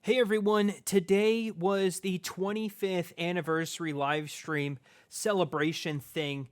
Hey everyone, today was the 25th anniversary live stream celebration thing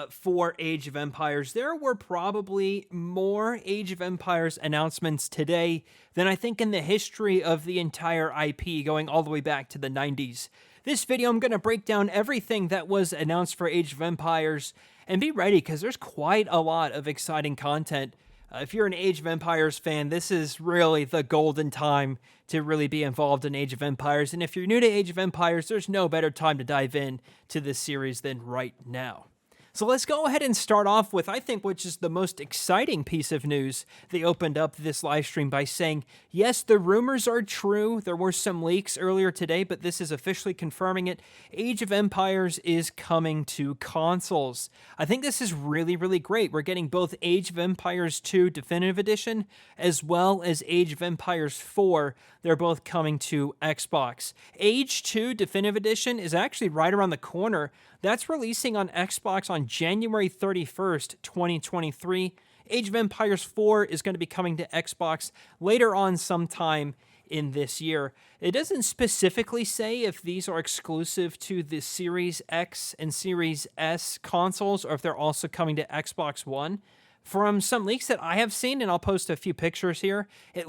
for Age of Empires. There were probably more Age of Empires announcements today than I think in the history of the entire IP going all the way back to the 90s. This video, I'm going to break down everything that was announced for Age of Empires, and be ready because there's quite a lot of exciting content. If you're an Age of Empires fan, this is really the golden time to really be involved in Age of Empires. And if you're new to Age of Empires, there's no better time to dive in to this series than right now. So let's go ahead and start off with, I think, which is the most exciting piece of news. They opened up this live stream by saying, yes, the rumors are true. There were some leaks earlier today, but this is officially confirming it. Age of Empires is coming to consoles. I think this is really, really great. We're getting both Age of Empires 2 Definitive Edition as well as Age of Empires 4. They're both coming to Xbox. Age 2 Definitive Edition is actually right around the corner. That's releasing on Xbox on January 31st, 2023. Age of Empires 4 is going to be coming to Xbox later on sometime in this year. It doesn't specifically say if these are exclusive to the Series X and Series S consoles or if they're also coming to Xbox One. From some leaks that I have seen, and I'll post a few pictures here, it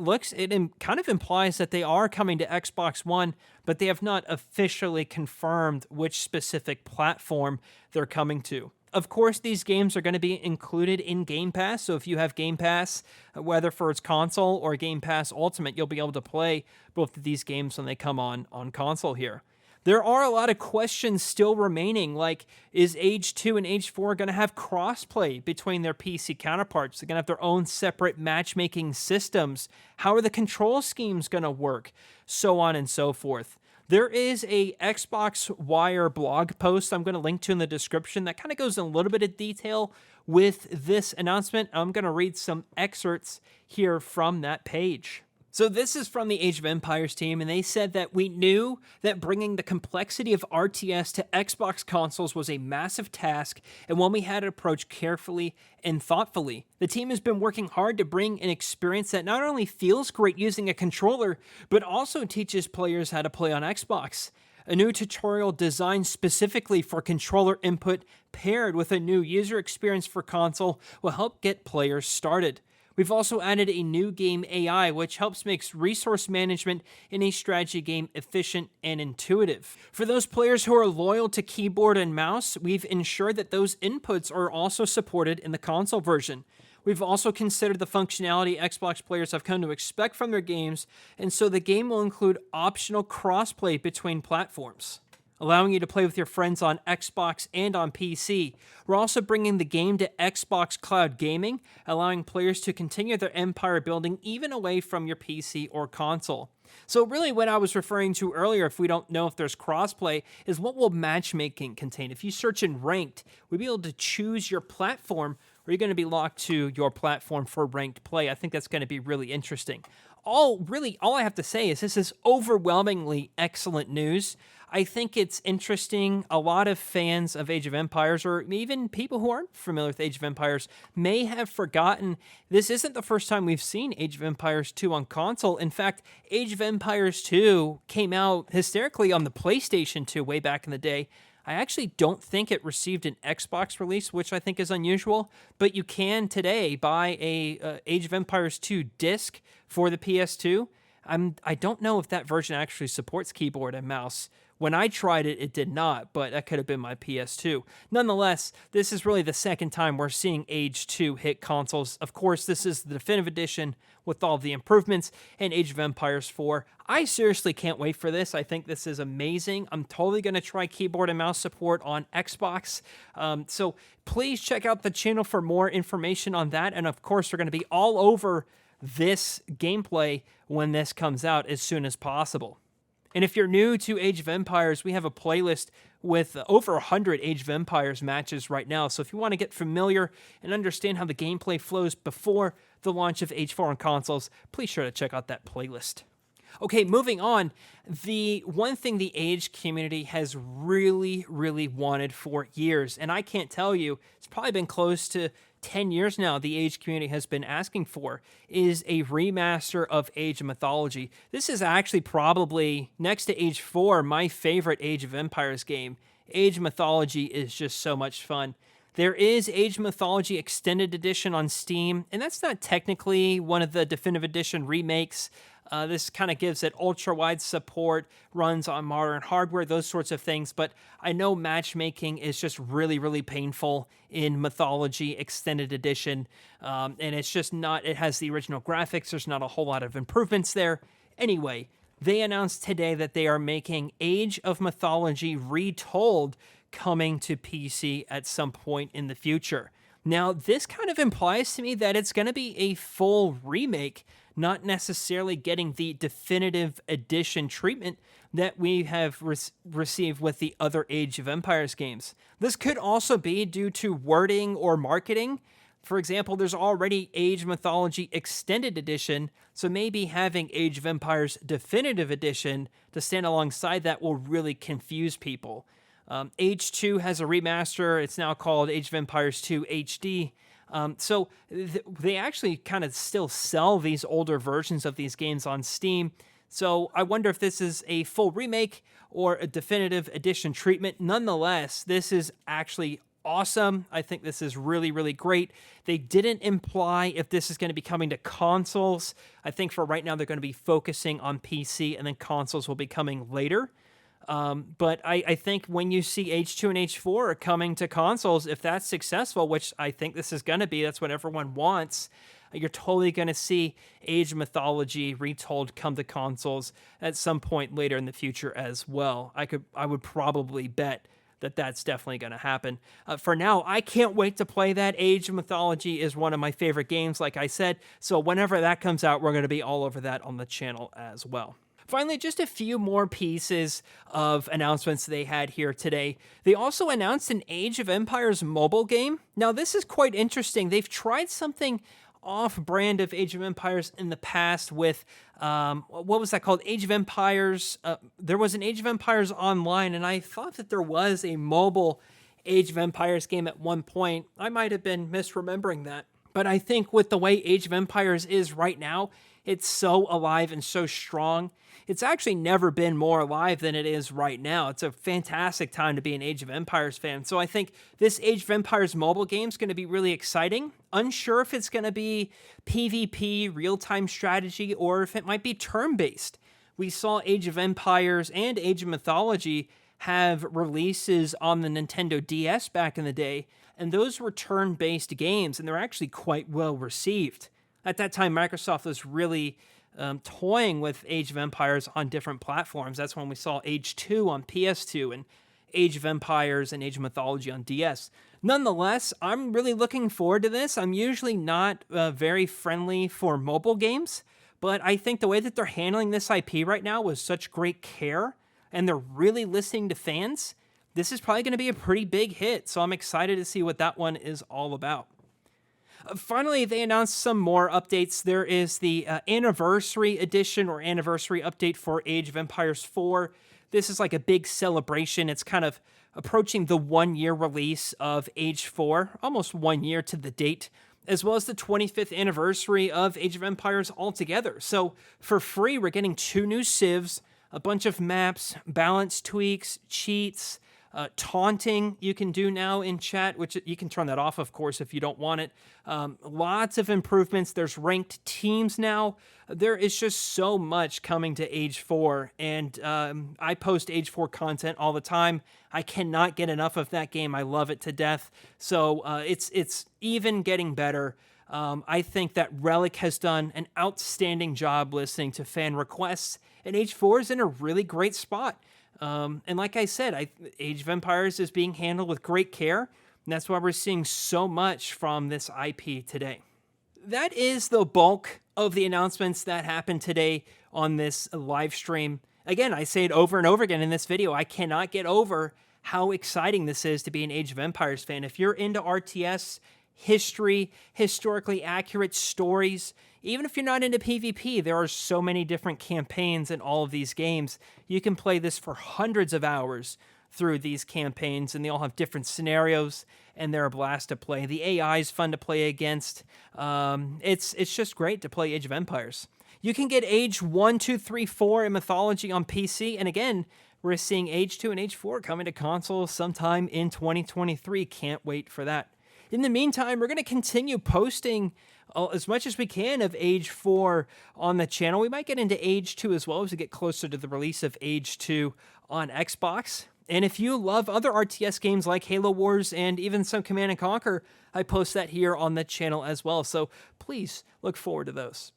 kind of implies that they are coming to Xbox One, but they have not officially confirmed which specific platform they're coming to. Of course, these games are going to be included in Game Pass, so if you have Game Pass, whether for its console or Game Pass Ultimate, you'll be able to play both of these games when they come on console here. There are a lot of questions still remaining, like, is Age 2 and Age 4 going to have crossplay between their PC counterparts? They're going to have their own separate matchmaking systems. How are the control schemes going to work? So on and so forth. There is a Xbox Wire blog post I'm going to link to in the description that kind of goes in a little bit of detail with this announcement. I'm going to read some excerpts here from that page. So this is from the Age of Empires team, and they said that we knew that bringing the complexity of RTS to Xbox consoles was a massive task and one we had to approach carefully and thoughtfully. The team has been working hard to bring an experience that not only feels great using a controller, but also teaches players how to play on Xbox. A new tutorial designed specifically for controller input paired with a new user experience for console will help get players started. We've also added a new game AI, which helps make resource management in a strategy game efficient and intuitive. For those players who are loyal to keyboard and mouse, we've ensured that those inputs are also supported in the console version. We've also considered the functionality Xbox players have come to expect from their games, and so the game will include optional crossplay between platforms, allowing you to play with your friends on Xbox and on PC. We're also bringing the game to Xbox Cloud Gaming, allowing players to continue their empire building even away from your PC or console. So really what I was referring to earlier, if we don't know if there's crossplay, is what will matchmaking contain? If you search in ranked, we'll be able to choose your platform, or you're going to be locked to your platform for ranked play. I think that's going to be really interesting. All I have to say is this is overwhelmingly excellent news. I think it's interesting. A lot of fans of Age of Empires, or even people who aren't familiar with Age of Empires, may have forgotten this isn't the first time we've seen Age of Empires 2 on console. In fact, Age of Empires 2 came out hysterically on the PlayStation 2 way back in the day. I actually don't think it received an Xbox release, which I think is unusual, but you can today buy a Age of Empires 2 disc for the PS2. I don't know if that version actually supports keyboard and mouse. When I tried it, it did not, but that could have been my PS2. Nonetheless, this is really the second time we're seeing Age 2 hit consoles. Of course, this is the definitive edition with all the improvements, and Age of Empires 4. I seriously can't wait for this. I think this is amazing. I'm totally going to try keyboard and mouse support on Xbox. So please check out the channel for more information on that. And of course, we're going to be all over this gameplay when this comes out as soon as possible. And if you're new to Age of Empires, we have a playlist with over 100 Age of Empires matches right now. So if you want to get familiar and understand how the gameplay flows before the launch of Age 4 on consoles, please sure to check out that playlist. Okay, moving on. The one thing the Age community has really wanted for years, and I can't tell you, it's probably been close to 10 years now the Age community has been asking for is a remaster of Age of Mythology. This is actually probably, next to Age 4, my favorite Age of Empires game. Age of Mythology is just so much fun. There is Age of Mythology Extended Edition on Steam, and that's not technically one of the Definitive Edition remakes. This kind of gives it ultra-wide support, runs on modern hardware, those sorts of things, but I know matchmaking is just really, really painful in Mythology Extended Edition, and it's just not, it has the original graphics, there's not a whole lot of improvements there. Anyway, they announced today that they are making Age of Mythology Retold coming to PC at some point in the future. Now, this kind of implies to me that it's going to be a full remake, not necessarily getting the definitive edition treatment that we have received with the other Age of Empires games. This could also be due to wording or marketing. For example, there's already Age of Mythology Extended Edition, so maybe having Age of Empires Definitive Edition to stand alongside that will really confuse people. Age 2 has a remaster. It's now called Age of Empires 2 HD. So they actually kind of still sell these older versions of these games on Steam. So I wonder if this is a full remake or a definitive edition treatment. Nonetheless, this is actually awesome. I think this is really, really great. They didn't imply if this is going to be coming to consoles. I think for right now, they're going to be focusing on PC, and then consoles will be coming later. But I think when you see H2 and H4 coming to consoles, if that's successful, which I think this is going to be, that's what everyone wants, you're totally going to see Age of Mythology Retold come to consoles at some point later in the future as well. I would probably bet that that's definitely going to happen. For now, I can't wait to play that. Age of Mythology is one of my favorite games, like I said, so whenever that comes out, we're going to be all over that on the channel as well. Finally, just a few more pieces of announcements they had here today. They also announced an Age of Empires mobile game. Now, this is quite interesting. They've tried something off-brand of Age of Empires in the past with, what was that called? Age of Empires. There was an Age of Empires Online, and I thought that there was a mobile Age of Empires game at one point. I might have been misremembering that. But I think with the way Age of Empires is right now, it's so alive and so strong. It's actually never been more alive than it is right now. It's a fantastic time to be an Age of Empires fan. So I think this Age of Empires mobile game is going to be really exciting. Unsure if it's going to be PvP, real-time strategy, or if it might be turn-based. We saw Age of Empires and Age of Mythology have releases on the Nintendo DS back in the day, and those were turn-based games, and they're actually quite well received. At that time, Microsoft was really toying with Age of Empires on different platforms. That's when we saw Age 2 on PS2 and Age of Empires and Age of Mythology on DS. Nonetheless, I'm really looking forward to this. I'm usually not very friendly for mobile games, but I think the way that they're handling this IP right now with such great care, and they're really listening to fans, this is probably going to be a pretty big hit. So I'm excited to see what that one is all about. Finally, they announced some more updates. There is the anniversary edition or anniversary update for Age of Empires 4. This is like a big celebration. It's kind of approaching the 1-year release of Age 4, almost 1 year to the date, as well as the 25th anniversary of Age of Empires altogether. So for free, we're getting 2 new civs, a bunch of maps, balance tweaks, cheats, taunting you can do now in chat, which you can turn that off, of course, if you don't want it. Lots of improvements. There's ranked teams now. There is just so much coming to Age 4, and I post Age 4 content all the time. I cannot get enough of that game. I love it to death. So it's even getting better. I think that Relic has done an outstanding job listening to fan requests, and Age 4 is in a really great spot. And like I said, Age of Empires is being handled with great care, and that's why we're seeing so much from this IP today. That is the bulk of the announcements that happened today on this live stream. Again, I say it over and over again in this video, I cannot get over how exciting this is to be an Age of Empires fan. If you're into RTS, history, historically accurate stories, even if you're not into PvP, there are so many different campaigns in all of these games. You can play this for hundreds of hours. through these campaigns, and they all have different scenarios, and they're a blast to play. The AI is fun to play against. It's just great to play Age of Empires. You can get Age 1, 2, 3, 4 in Mythology on PC, and again, we're seeing Age 2 and Age 4 coming to consoles sometime in 2023. Can't wait for that. In the meantime, we're going to continue posting as much as we can of Age 4 on the channel. We might get into Age 2 as well as we get closer to the release of Age 2 on Xbox. And if you love other RTS games like Halo Wars and even some Command & Conquer, I post that here on the channel as well. So please look forward to those.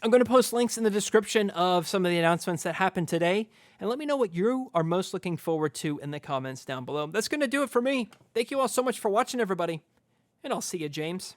I'm going to post links in the description of some of the announcements that happened today, and let me know what you are most looking forward to in the comments down below. That's going to do it for me. Thank you all so much for watching, everybody, and I'll see you, James.